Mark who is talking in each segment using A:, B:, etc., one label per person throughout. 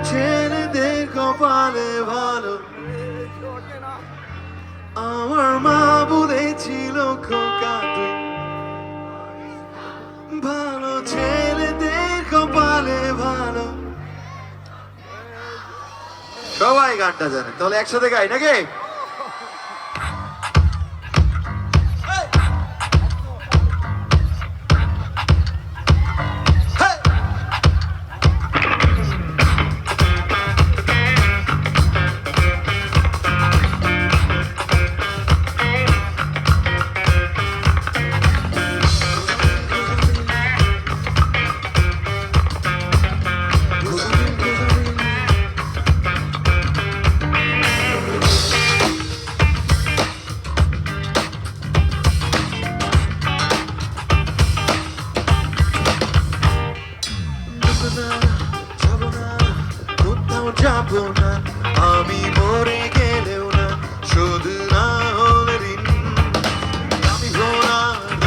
A: ছেলেদের কপালে ভালো আমার মা বলেছিল খোকা তুই ভালো ছেলেদের কপালে ভালো। সবাই গানটা জানে, তাহলে একসাথে গাই নাকি? যাবো না আমি মরে গেলেও না শুধু না হলে ঋণ আমি ঘোড়া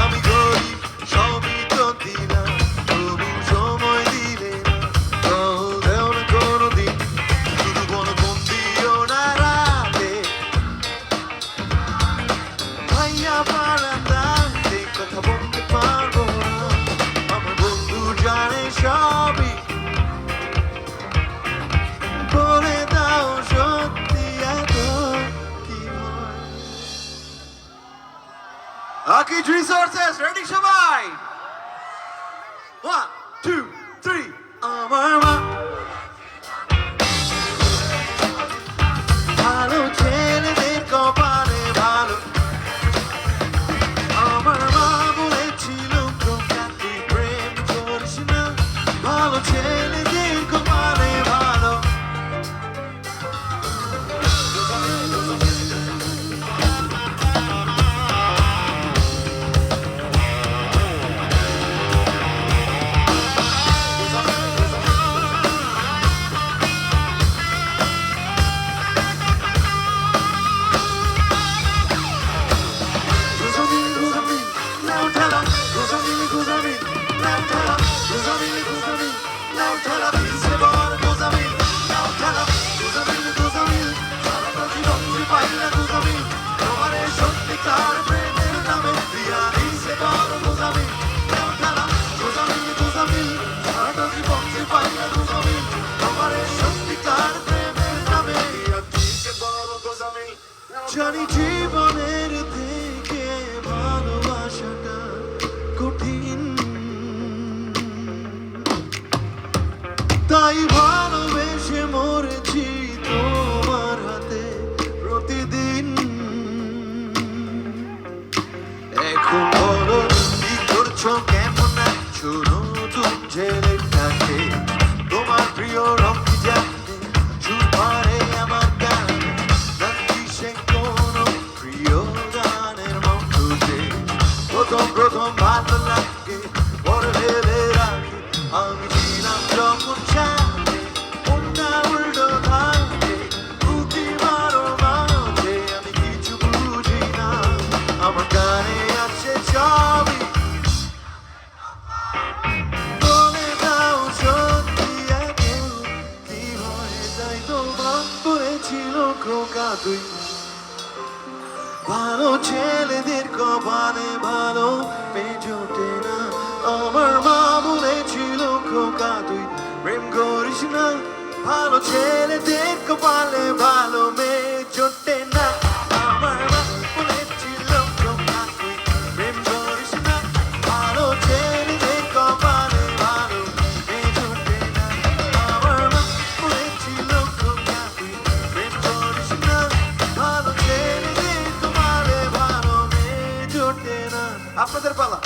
A: আমি গরিব সবই তো দিলাম তবু সময় দিলে না দেও না কোনোদিন শুধু বলো ফোন দিও না রাতে ভাইয়া পারাতে কথা বলতে পারবো না আমার বন্ধু জানে সবই বলে দাও সত্যি এত কি হয়। Aki's Resources, ready সবাই? 1, 2, 3 আমার মা ভালো ছেলেদের কপালে ভালো আমার মা বলেছিল খোকা তুই প্রেম করিস না ভালো ছেলেদের কপালে ভালো। জানি জীবনের থেকে ভালোবাসাটা কঠিন তাই ভালোবেসে মরেছি তোমার হাতে প্রতিদিন। এখন বলো কি করছো কেমন আছো নতুন ছেলেটাকে তোমার প্রিয় রং কি জানতে সুপারে আমার গান নাকি সে কোনো প্রিয় গানের মতো যে প্রথম ভালো লাগে পরে ভেবে রাখি আমি ছিলাম যখন সাথে কোনটা উল্টো থাকে উকি মারো মাঝে আমি কিছু বুঝি না আমার গানে আছে সবই বলে দাও সত্যি এত কি হয়ে যায় তোমার বলেছিল খোকা তুই ভালো ছেলেদের কপালে ভালো মেয়ে জোটে না আমার মা বলেছিল খোকা তুই প্রেম করিস না ভালো ছেলেদের কপালে ভালো মেয়ে জোটে না আমার মা বলেছিল খোকা তুই প্রেম করিস না ভালো ছেলেদের কপালে ভালো মেয়ে জোটে না আমার মা বলেছিল খোকা তুই প্রেম করিস না ভালো ছেলেদের কপালে ভালো মেয়ে জোটে না। আপনাদের পালা।